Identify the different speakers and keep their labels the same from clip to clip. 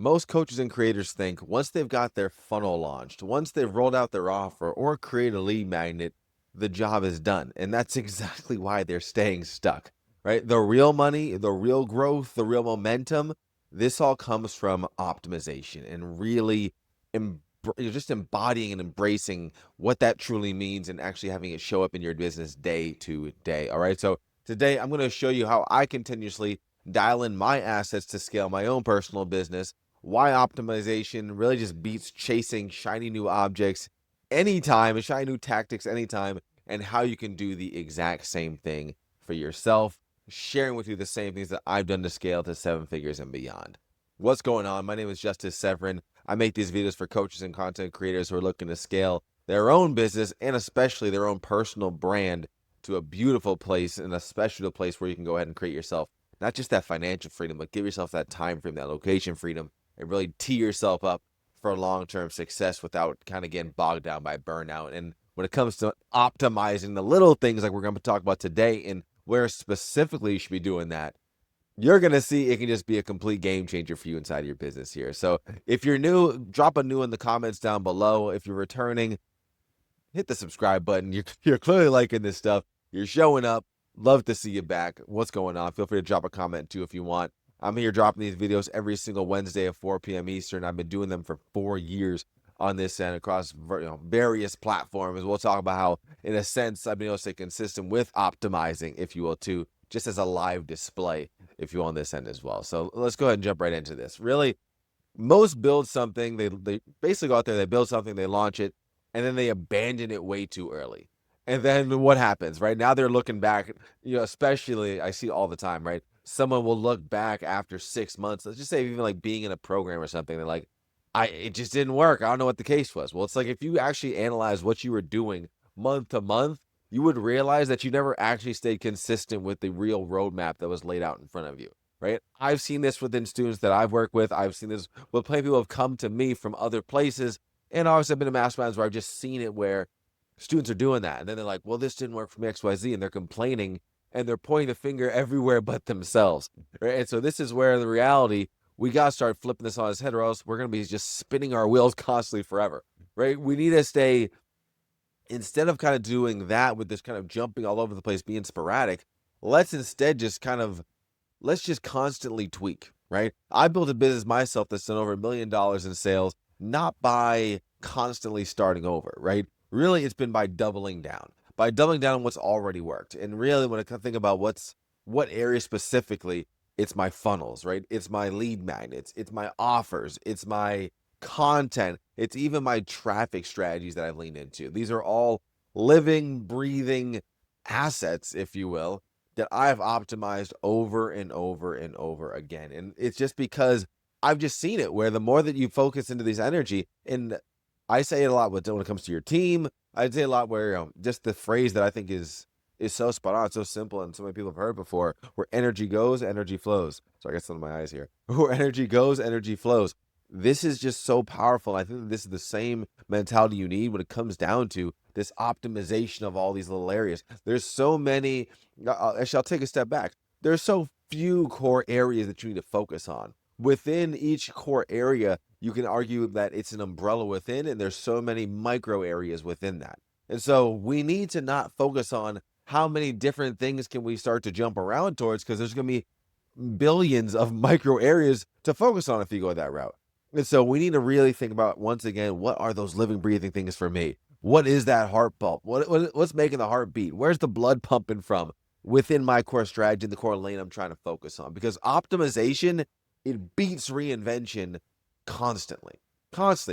Speaker 1: Most coaches and creators think once they've got their funnel launched, once they've rolled out their offer or create a lead magnet, the job is done. And that's exactly why they're staying stuck, right? The real money, the real growth, the real momentum, this all comes from optimization and really you're just embodying and embracing what that truly means and actually having it show up in your business day to day. All right. So today I'm going to show you how I continuously dial in my assets to scale my own personal business, why optimization really just beats chasing shiny new objects anytime, and shiny new tactics anytime, and how you can do the exact same thing for yourself, sharing with you the same things that I've done to scale to 7 figures and beyond. What's going on? My name is Justice Severin. I make these videos for coaches and content creators who are looking to scale their own business and especially their own personal brand to a beautiful place, and especially a place where you can go ahead and create yourself not just that financial freedom, but give yourself that time freedom, that location freedom, and really tee yourself up for long-term success without kind of getting bogged down by burnout. And when it comes to optimizing the little things like we're going to talk about today and where specifically you should be doing that, you're going to see it can just be a complete game changer for you inside of your business here. So if you're new, drop a new in the comments down below. If you're returning, hit the subscribe button. You're clearly liking this stuff. You're showing up. Love to see you back. What's going on? Feel free to drop a comment too if you want. I'm here dropping these videos every single Wednesday at 4 p.m. Eastern. I've been doing them for 4 years on this end across various platforms. We'll talk about how, in a sense, I've been able to stay consistent with optimizing, if you will, too, just as a live display, if you will, on this end as well. So let's go ahead and jump right into this. Really, most build something. They basically go out there, they build something, they launch it, and then they abandon it way too early. And then what happens, right? Now they're looking back, especially I see all the time, right? Someone will look back after 6 months. Let's just say even like being in a program or something. They're like, it just didn't work. I don't know what the case was. Well, it's like if you actually analyze what you were doing month to month, you would realize that you never actually stayed consistent with the real roadmap that was laid out in front of you, right? I've seen this within students that I've worked with. I've seen this with plenty of people who have come to me from other places. And obviously I've been in masterminds where I've just seen it where students are doing that. And then they're like, well, this didn't work for me, XYZ. And they're complaining and they're pointing the finger everywhere but themselves. Right. And so this is where the reality, we got to start flipping this on its head, or else we're going to be just spinning our wheels constantly forever. Right. We need to stay, instead of kind of doing that with this kind of jumping all over the place, being sporadic, let's instead just let's just constantly tweak. Right. I built a business myself that's done over $1 million in sales, not by constantly starting over. Right. Really, it's been by doubling down on what's already worked. And really, when I think about what area specifically, it's my funnels, right? It's my lead magnets, it's my offers, it's my content, it's even my traffic strategies that I've leaned into. These are all living, breathing assets, if you will, that I've optimized over and over and over again. And it's just because I've just seen it where the more that you focus into this energy, and I say it a lot when it comes to your team. I say a lot where just the phrase that I think is so spot on, so simple, and so many people have heard before. Where energy goes, energy flows. So I got some of my eyes here. Where energy goes, energy flows. This is just so powerful. I think that this is the same mentality you need when it comes down to this optimization of all these little areas. There's so many. Actually, I'll take a step back. There's so few core areas that you need to focus on. Within each core area, you can argue that it's an umbrella within, and there's so many micro areas within that. And so we need to not focus on how many different things can we start to jump around towards, because there's going to be billions of micro areas to focus on if you go that route. And so we need to really think about, once again, what are those living, breathing things for me? What is that heart pump? What's making the heart beat? Where's the blood pumping from within my core strategy, the core lane I'm trying to focus on? Because optimization, it beats reinvention constantly,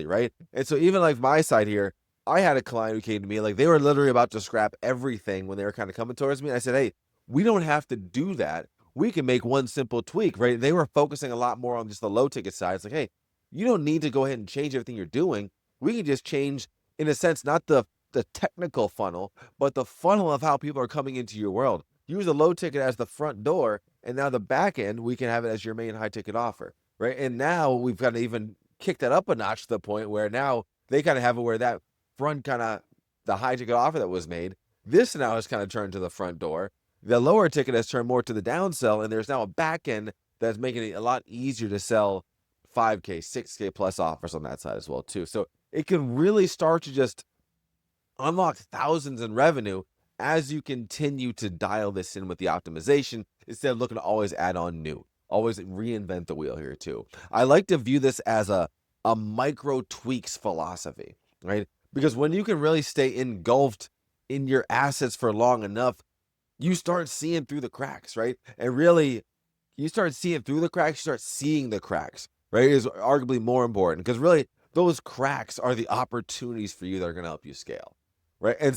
Speaker 1: right? And so even like my side here, I had a client who came to me, like they were literally about to scrap everything when they were kind of coming towards me. And I said, hey, we don't have to do that. We can make one simple tweak, right? They were focusing a lot more on just the low ticket side. It's like, hey, you don't need to go ahead and change everything you're doing. We can just change, in a sense, not the technical funnel, but the funnel of how people are coming into your world. Use the low ticket as the front door, and now the back end, we can have it as your main high ticket offer, right? And now we've got to even kick that up a notch to the point where now they kind of have it where that front kind of, the high ticket offer that was made, this now has kind of turned to the front door. The lower ticket has turned more to the downsell, and there's now a back end that's making it a lot easier to sell 5K, 6K plus offers on that side as well too. So it can really start to just unlock thousands in revenue as you continue to dial this in with the optimization instead of looking to always add on new, always reinvent the wheel here too. I like to view this as a micro tweaks philosophy, right? Because when you can really stay engulfed in your assets for long enough, you start seeing through the cracks, right? And really, you start seeing through the cracks, you start seeing the cracks, right? Is arguably more important because really those cracks are the opportunities for you that are going to help you scale, right? And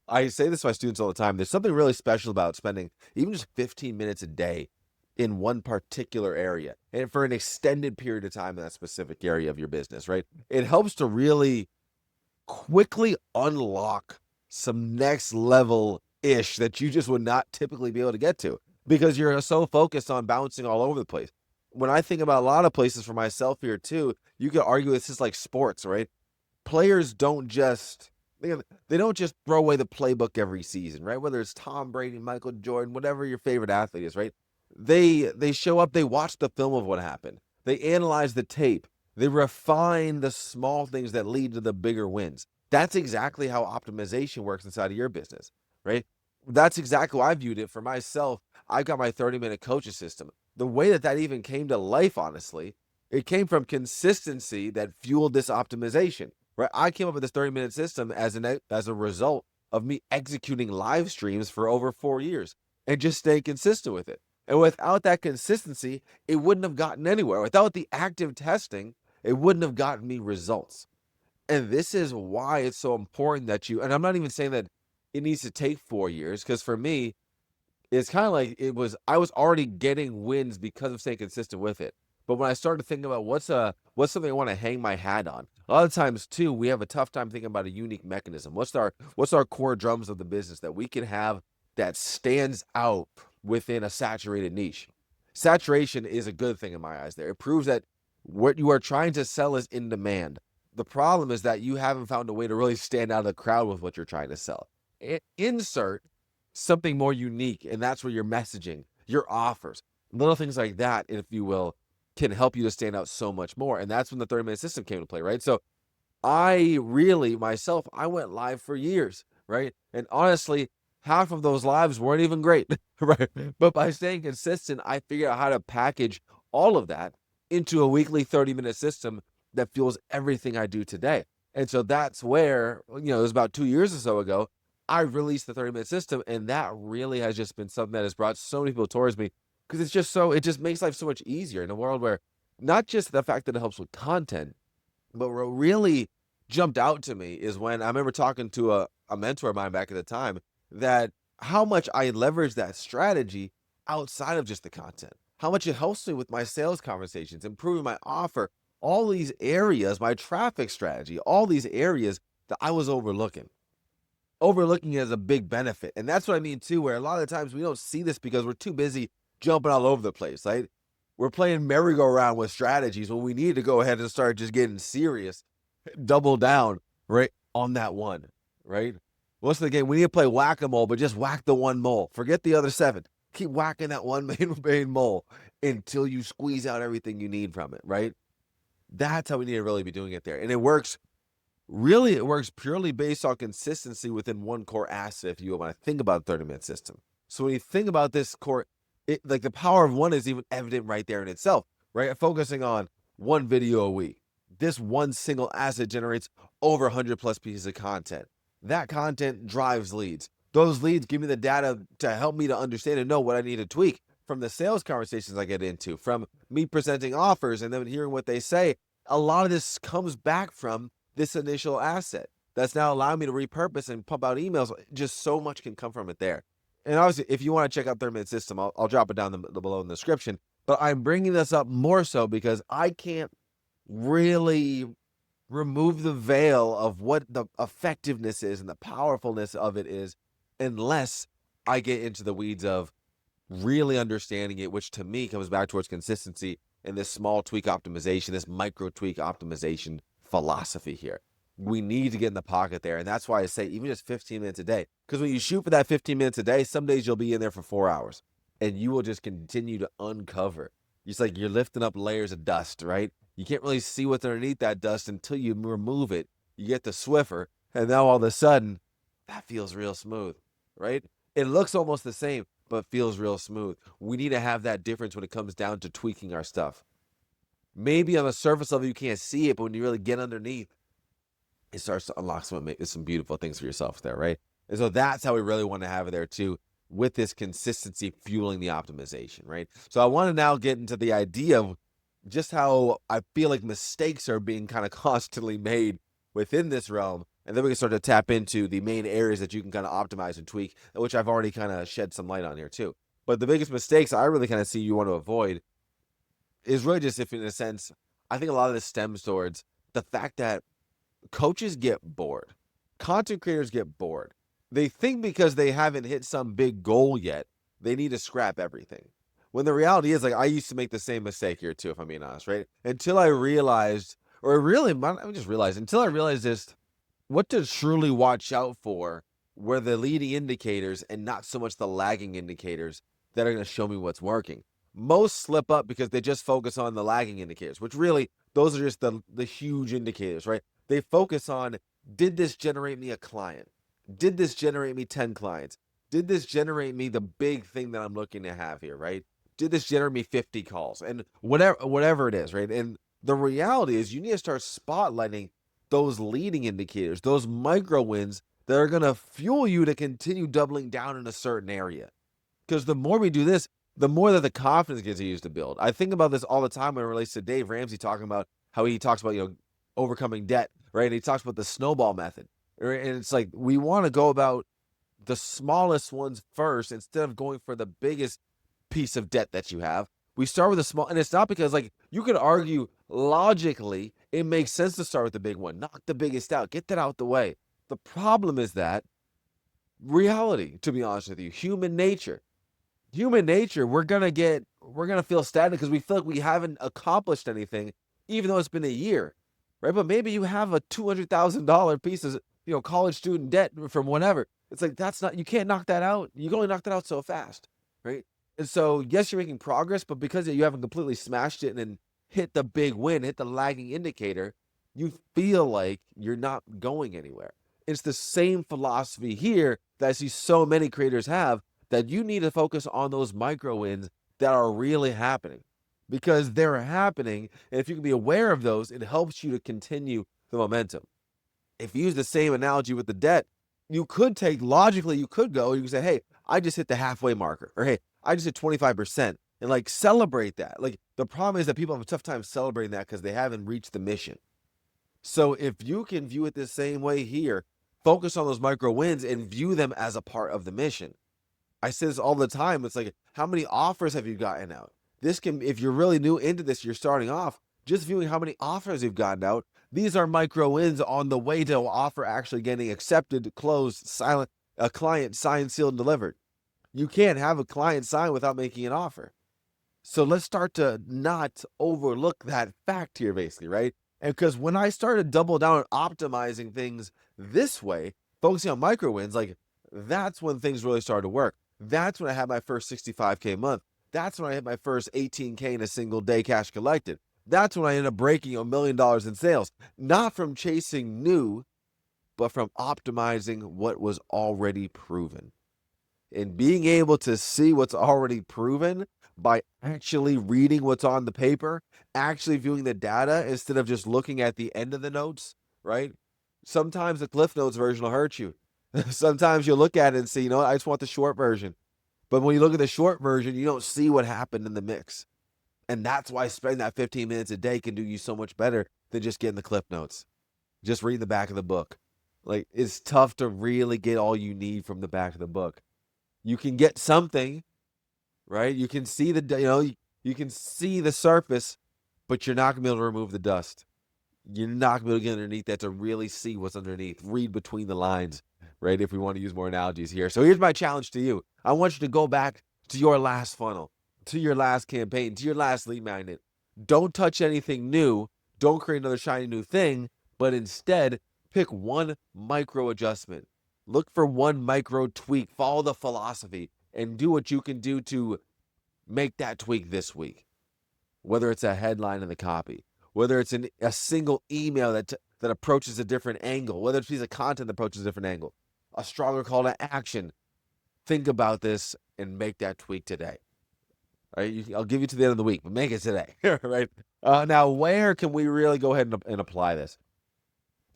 Speaker 1: I say this to my students all the time, there's something really special about spending even just 15 minutes a day in one particular area and for an extended period of time in that specific area of your business, right? It helps to really quickly unlock some next level ish that you just would not typically be able to get to because you're so focused on bouncing all over the place. When I think about a lot of places for myself here too, you could argue this is like sports, right? Players don't just they don't just throw away the playbook every season, right? Whether it's Tom Brady, Michael Jordan, whatever your favorite athlete is, right? They show up, they watch the film of what happened. They analyze the tape. They refine the small things that lead to the bigger wins. That's exactly how optimization works inside of your business, right? That's exactly how I viewed it for myself. I've got my 30-minute coaching system. The way that even came to life, honestly, it came from consistency that fueled this optimization, right? I came up with this 30-minute system as a result of me executing live streams for over 4 years and just staying consistent with it. And without that consistency, it wouldn't have gotten anywhere. Without the active testing, it wouldn't have gotten me results. And this is why it's so important that and I'm not even saying that it needs to take 4 years, because for me, it's kind of like I was already getting wins because of staying consistent with it. But when I started thinking about what's something I want to hang my hat on, a lot of times too, we have a tough time thinking about a unique mechanism. What's our core drums of the business that we can have that stands out within a saturated niche? Saturation is a good thing in my eyes there. It proves that what you are trying to sell is in demand. The problem is that you haven't found a way to really stand out of the crowd with what you're trying to sell. Insert something more unique, and that's where your messaging, your offers, little things like that, if you will, can help you to stand out so much more. And that's when the 30-minute system came to play, right? So I really, myself, I went live for years, right? And honestly, half of those lives weren't even great, right? But by staying consistent, I figured out how to package all of that into a weekly 30-minute system that fuels everything I do today. And so that's where, it was about 2 years or so ago, I released the 30-minute system, and that really has just been something that has brought so many people towards me because it just makes life so much easier in a world where not just the fact that it helps with content, but what really jumped out to me is when I remember talking to a mentor of mine back at the time that how much I leverage that strategy outside of just the content, how much it helps me with my sales conversations, improving my offer, all these areas, my traffic strategy, all these areas that I was overlooking as a big benefit. And that's what I mean too, where a lot of the times we don't see this because we're too busy jumping all over the place, right? We're playing merry-go-round with strategies when we need to go ahead and start just getting serious, double down, right, on that one, right? What's the game? We need to play whack-a-mole, but just whack the one mole. Forget the other 7. Keep whacking that one main mole until you squeeze out everything you need from it, right? That's how we need to really be doing it there. And it works purely based on consistency within one core asset, if you will, when I think about the 30-minute system. So when you think about this core, like the power of one is even evident right there in itself, right? Focusing on one video a week. This one single asset generates over 100 plus pieces of content. That content drives leads. Those leads give me the data to help me to understand and know what I need to tweak from the sales conversations I get into, from me presenting offers and then hearing what they say. A lot of this comes back from this initial asset that's now allowing me to repurpose and pump out emails. Just so much can come from it there. And obviously, if you want to check out 30-minute system, I'll drop it down below in the description. But I'm bringing this up more so because I can't really remove the veil of what the effectiveness is and the powerfulness of it is unless I get into the weeds of really understanding it, which to me comes back towards consistency and this small tweak optimization, this micro tweak optimization philosophy here. We need to get in the pocket there. And that's why I say even just 15 minutes a day. Because when you shoot for that 15 minutes a day, some days you'll be in there for 4 hours. And you will just continue to uncover It's like you're lifting up layers of dust, right? You can't really see what's underneath that dust until you remove it. You get the Swiffer, and now all of a sudden, that feels real smooth, right? It looks almost the same, but feels real smooth. We need to have that difference when it comes down to tweaking our stuff. Maybe on the surface level, you can't see it, but when you really get underneath, it starts to unlock some beautiful things for yourself there, right? And so that's how we really want to have it there too, with this consistency fueling the optimization, right? So I want to now get into the idea of just how I feel like mistakes are being kind of constantly made within this realm. And then we can start to tap into the main areas that you can kind of optimize and tweak, which I've already kind of shed some light on here too. But the biggest mistakes I really kind of see you want to avoid is really just if, in a sense, I think a lot of this stems towards the fact that coaches get bored. Content creators get bored. They think because they haven't hit some big goal yet, they need to scrap everything. When the reality is, like, I used to make the same mistake here too, if I'm being honest, right? Until I realized, or really, I just realized, until I realized this, what to truly watch out for were the leading indicators and not so much the lagging indicators that are going to show me what's working. Most slip up because they just focus on the lagging indicators, which really, those are just the huge indicators, right? They focus on, did this generate me a client? Did this generate me 10 clients? Did this generate me the big thing that I'm looking to have here, right? Did this generate me 50 calls? And whatever it is, right? And the reality is you need to start spotlighting those leading indicators, those micro wins that are going to fuel you to continue doubling down in a certain area. Because the more we do this, the more that the confidence continues to build. I think about this all the time when it relates to Dave Ramsey talking about how he talks about, overcoming debt, right? And he talks about the snowball method, right? And it's like we want to go about the smallest ones first instead of going for the biggest piece of debt that you have. We start with a small, and it's not because, like, you could argue logically it makes sense to start with the big one, knock the biggest out, get that out the way. The problem is that reality, to be honest with you, human nature, we're gonna feel stagnant because we feel like we haven't accomplished anything, even though it's been a year, right? But maybe you have a $200,000 piece of college student debt from whatever. It's like you can't knock that out. You can only knock that out so fast, right? And so yes, you're making progress, but because you haven't completely smashed it and then hit the big win, hit the lagging indicator, you feel like you're not going anywhere. It's the same philosophy here that I see so many creators have, that you need to focus on those micro wins that are really happening, because they're happening. And if you can be aware of those, it helps you to continue the momentum. If you use the same analogy with the debt, you could you could go, you can say, hey, I just hit the halfway marker, or hey, I just hit 25%, and like celebrate that. Like, the problem is that people have a tough time celebrating that because they haven't reached the mission. So if you can view it the same way here, focus on those micro wins and view them as a part of the mission. I say this all the time. It's like, how many offers have you gotten out? This can, if you're really new into this, you're starting off, just viewing how many offers you've gotten out. These are micro wins on the way to an offer actually getting accepted, closed, silent, a client signed, sealed, and delivered. You can't have a client sign without making an offer. So let's start to not overlook that fact here, basically, right? And because when I started double down on optimizing things this way, focusing on micro wins, like, that's when things really started to work. That's when I had my first 65K month. That's when I hit my first 18K in a single day cash collected. That's when I ended up breaking $1 million in sales, not from chasing new, but from optimizing what was already proven. And being able to see what's already proven by actually reading what's on the paper, actually viewing the data instead of just looking at the end of the notes, right? Sometimes the Cliff Notes version will hurt you. Sometimes you'll look at it and say, I just want the short version. But when you look at the short version, you don't see what happened in the mix. And that's why spending that 15 minutes a day can do you so much better than just getting the Cliff Notes. Just read the back of the book. Like, it's tough to really get all you need from the back of the book. You can get something, right? You can see you can see the surface, but you're not gonna be able to remove the dust. You're not gonna be able to get underneath that to really see what's underneath. Read between the lines, right? If we want to use more analogies here. So here's my challenge to you. I want you to go back to your last funnel, to your last campaign, to your last lead magnet. Don't touch anything new. Don't create another shiny new thing, but instead pick one micro adjustment. Look for one micro tweak. Follow the philosophy and do what you can do to make that tweak this week. whether it's a headline in the copy, whether it's a single email that approaches a different angle, whether it's a piece of content that approaches a different angle, a stronger call to action. Think about this and make that tweak today. All right, I'll give you to the end of the week, but make it today. Right? Now, where can we really go ahead and apply this?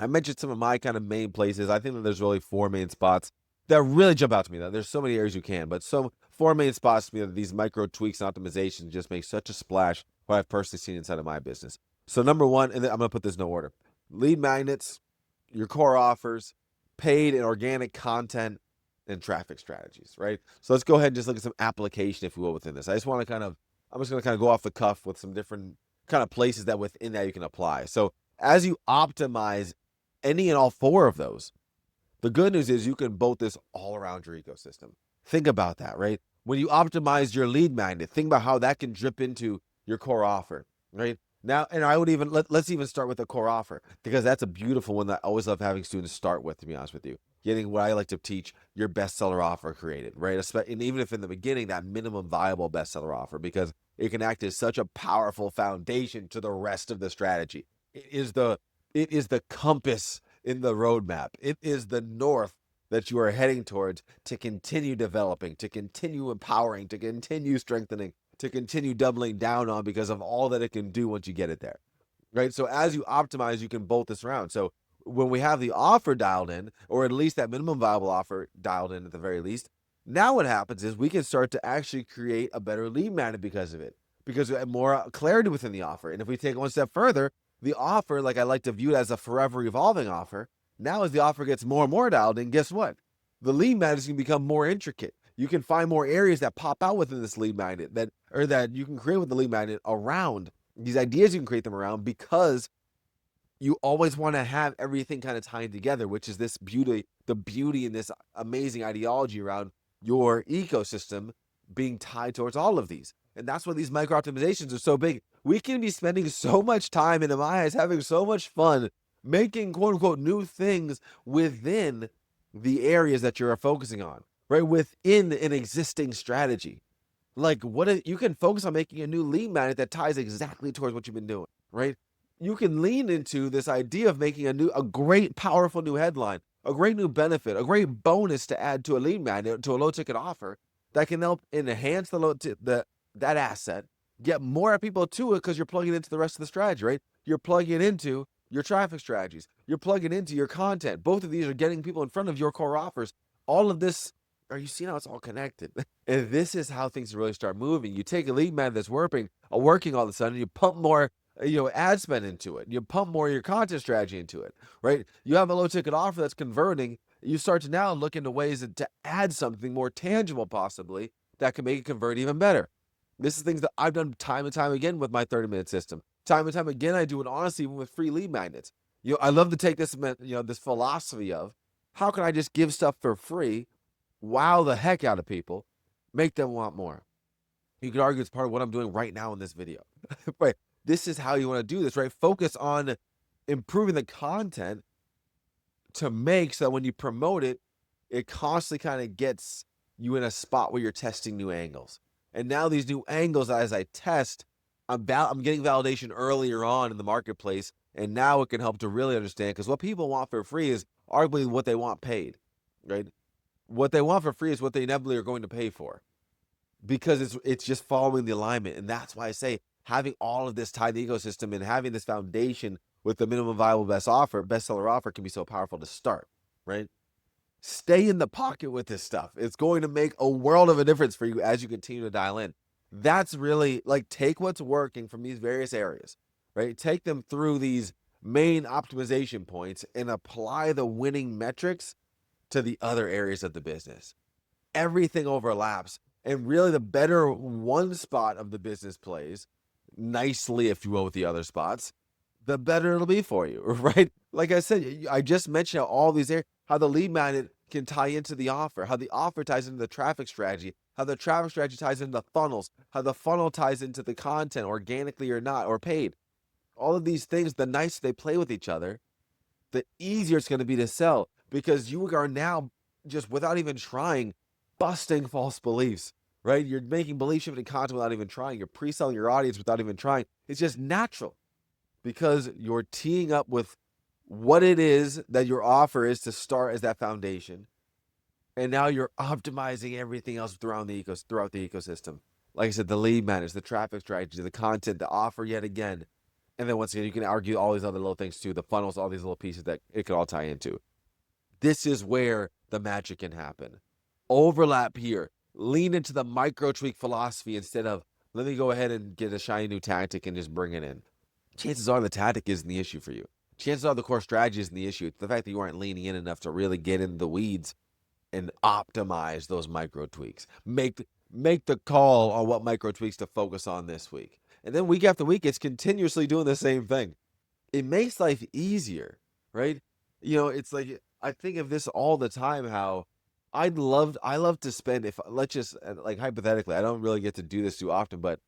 Speaker 1: I mentioned some of my kind of main places. I think that there's really 4 main spots that really jump out to me. There's so many areas you can, but 4 main spots to me that these micro tweaks and optimizations just make such a splash, what I've personally seen inside of my business. So number 1, and I'm going to put this in no order: lead magnets, your core offers, paid and organic content, and traffic strategies, right? So let's go ahead and just look at some application, if you will, within this. I'm just going to kind of go off the cuff with some different kind of places that within that you can apply. So as you optimize any and all 4 of those, the good news is you can bolt this all around your ecosystem. Think about that, right? When you optimize your lead magnet, think about how that can drip into your core offer, right? Now, and I would even, let's even start with the core offer, because that's a beautiful one that I always love having students start with, to be honest with you. Getting what I like to teach, your bestseller offer created, right? And even if in the beginning, that minimum viable bestseller offer, because it can act as such a powerful foundation to the rest of the strategy. It is the compass in the roadmap. It is the north that you are heading towards to continue developing, to continue empowering, to continue strengthening, to continue doubling down on, because of all that it can do once you get it there, right? So as you optimize, you can bolt this around. So when we have the offer dialed in, or at least that minimum viable offer dialed in at the very least, now what happens is we can start to actually create a better lead magnet because of it, because we have more clarity within the offer. And if we take it one step further, the offer, like I like to view it as a forever evolving offer, now as the offer gets more and more dialed in, guess what? The lead magnet can become more intricate. You can find more areas that pop out within this lead magnet that you can create with the lead magnet around these ideas. You can create them around, because you always want to have everything kind of tied together, which is this beauty, the beauty in this amazing ideology around your ecosystem being tied towards all of these. And that's why these micro optimizations are so big. We can be spending so much time, in my eyes, having so much fun making quote unquote new things within the areas that you're focusing on, right? Within an existing strategy. Like, what if you can focus on making a new lead magnet that ties exactly towards what you've been doing, right? You can lean into this idea of making a great, powerful new headline, a great new benefit, a great bonus to add to a lead magnet, to a low ticket offer that can help enhance that asset, get more people to it, because you're plugging into the rest of the strategy, right? You're plugging into your traffic strategies. You're plugging into your content. Both of these are getting people in front of your core offers. All of this, are you seeing how it's all connected? And this is how things really start moving. You take a lead magnet that's working all of a sudden, you pump more ad spend into it. You pump more of your content strategy into it, right? You have a low ticket offer that's converting. You start to now look into ways to add something more tangible, possibly, that can make it convert even better. This is things that I've done time and time again with my 30-minute system. Time and time again, I do it honestly, even with free lead magnets. I love to take this, this philosophy of how can I just give stuff for free, wow the heck out of people, make them want more. You could argue it's part of what I'm doing right now in this video. Right? This is how you want to do this, right? Focus on improving the content to make so that when you promote it, it constantly kind of gets you in a spot where you're testing new angles. And now these new angles, as I test, I'm getting validation earlier on in the marketplace, and now it can help to really understand, because what people want for free is arguably what they want paid, right? What they want for free is what they inevitably are going to pay for, because it's just following the alignment. And that's why I say having all of this tied to the ecosystem and having this foundation with the minimum viable bestseller offer can be so powerful to start, right? Stay in the pocket with this stuff. It's going to make a world of a difference for you as you continue to dial in. That's really, like, take what's working from these various areas, right? Take them through these main optimization points and apply the winning metrics to the other areas of the business. Everything overlaps, and really the better one spot of the business plays nicely, if you will, with the other spots, the better it'll be for you, right? Like I said, I just mentioned how all these areas, how the lead magnet can tie into the offer, how the offer ties into the traffic strategy, how the traffic strategy ties into the funnels, how the funnel ties into the content, organically or not, or paid. All of these things, the nicer they play with each other, the easier it's going to be to sell, because you are now, just without even trying, busting false beliefs, right? You're making belief shifting content without even trying. You're pre-selling your audience without even trying. It's just natural because you're teeing up with what it is that your offer is to start as that foundation. And now you're optimizing everything else throughout the ecosystem. Like I said, the lead management, the traffic strategy, the content, the offer yet again. And then once again, you can argue all these other little things too, the funnels, all these little pieces that it could all tie into. This is where the magic can happen. Overlap here. Lean into the micro tweak philosophy instead of let me go ahead and get a shiny new tactic and just bring it in. Chances are the tactic isn't the issue for you. Chances are the core strategy isn't the issue. It's the fact that you aren't leaning in enough to really get in the weeds and optimize those micro tweaks. Make the call on what micro tweaks to focus on this week. And then week after week, it's continuously doing the same thing. It makes life easier, right? It's like I think of this all the time, how I love to spend, if let's just like hypothetically, I don't really get to do this too often, but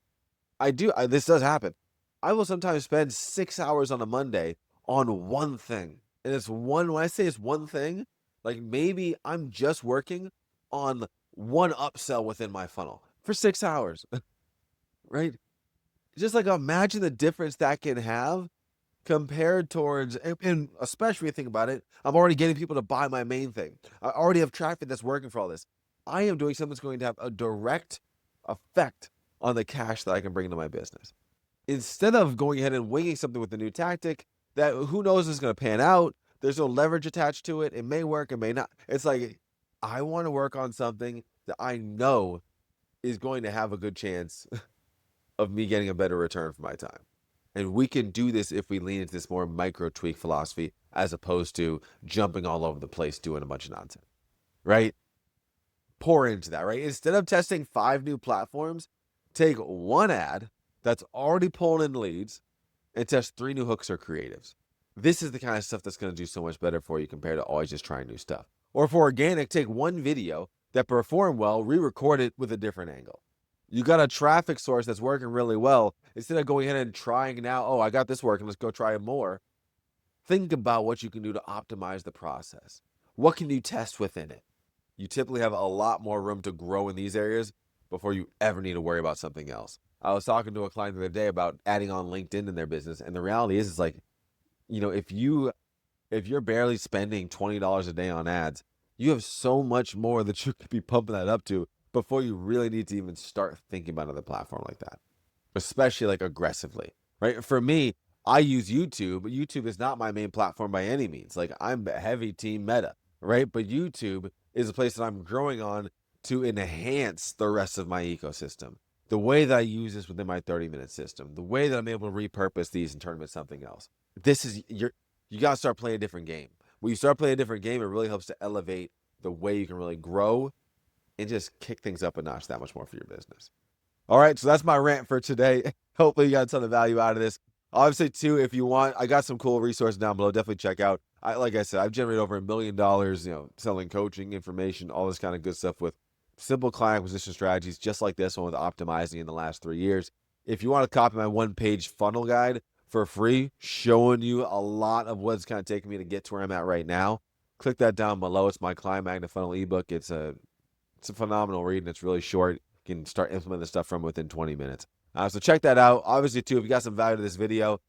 Speaker 1: this does happen. I will sometimes spend 6 hours on a Monday on one thing. And when I say it's one thing, like maybe I'm just working on one upsell within my funnel for 6 hours, right? Just like imagine the difference that can have compared towards, and especially when you think about it, I'm already getting people to buy my main thing. I already have traffic that's working for all this. I am doing something that's going to have a direct effect on the cash that I can bring to my business. Instead of going ahead and winging something with a new tactic that who knows is going to pan out, there's no leverage attached to it. It may work, it may not. It's like, I want to work on something that I know is going to have a good chance of me getting a better return for my time. And we can do this if we lean into this more micro tweak philosophy as opposed to jumping all over the place doing a bunch of nonsense, right? Pour into that, right? Instead of testing 5 new platforms, take one ad that's already pulling in leads and test 3 new hooks or creatives. This is the kind of stuff that's going to do so much better for you compared to always just trying new stuff. Or for organic, take one video that performed well, re-record it with a different angle. You got a traffic source that's working really well. Instead of going ahead and trying now, oh, I got this working, let's go try it more. Think about what you can do to optimize the process. What can you test within it? You typically have a lot more room to grow in these areas before you ever need to worry about something else. I was talking to a client the other day about adding on LinkedIn in their business, and the reality is like, if you're barely spending $20 a day on ads, you have so much more that you could be pumping that up to before you really need to even start thinking about another platform like that, especially like aggressively, right? For me, I use YouTube, but YouTube is not my main platform by any means. Like I'm heavy team Meta, right? But YouTube is a place that I'm growing on to enhance the rest of my ecosystem. The way that I use this within my 30-minute system, the way that I'm able to repurpose these and turn them into something else. You got to start playing a different game. When you start playing a different game, it really helps to elevate the way you can really grow and just kick things up a notch that much more for your business. All right, so that's my rant for today. Hopefully you got a ton of value out of this. Obviously, too, if you want, I got some cool resources down below. Definitely check out. Like I said, I've generated over $1 million, selling coaching, information, all this kind of good stuff with simple client acquisition strategies, just like this one with optimizing in the last 3 years. If you want to copy my 1-page funnel guide for free, showing you a lot of what's kind of taking me to get to where I'm at right now, click that down below. It's my Client Magnet Funnel ebook. It's a phenomenal read, and it's really short. You can start implementing the stuff from within 20 minutes. So check that out. Obviously, too, if you got some value to this video,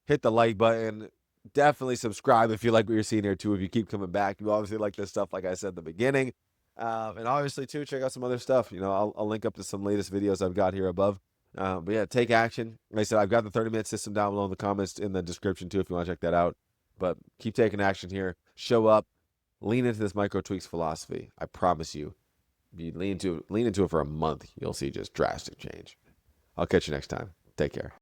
Speaker 1: hit the like button. Definitely subscribe if you like what you're seeing here, too. If you keep coming back, you obviously like this stuff, like I said at the beginning. And obviously, too, check out some other stuff. I'll link up to some latest videos I've got here above. But yeah, take action. Like I said, I've got the 30-minute system down below in the comments in the description, too, if you want to check that out. But keep taking action here. Show up. Lean into this micro tweaks philosophy. I promise you. You lean into it for a month, you'll see just drastic change. I'll catch you next time. Take care.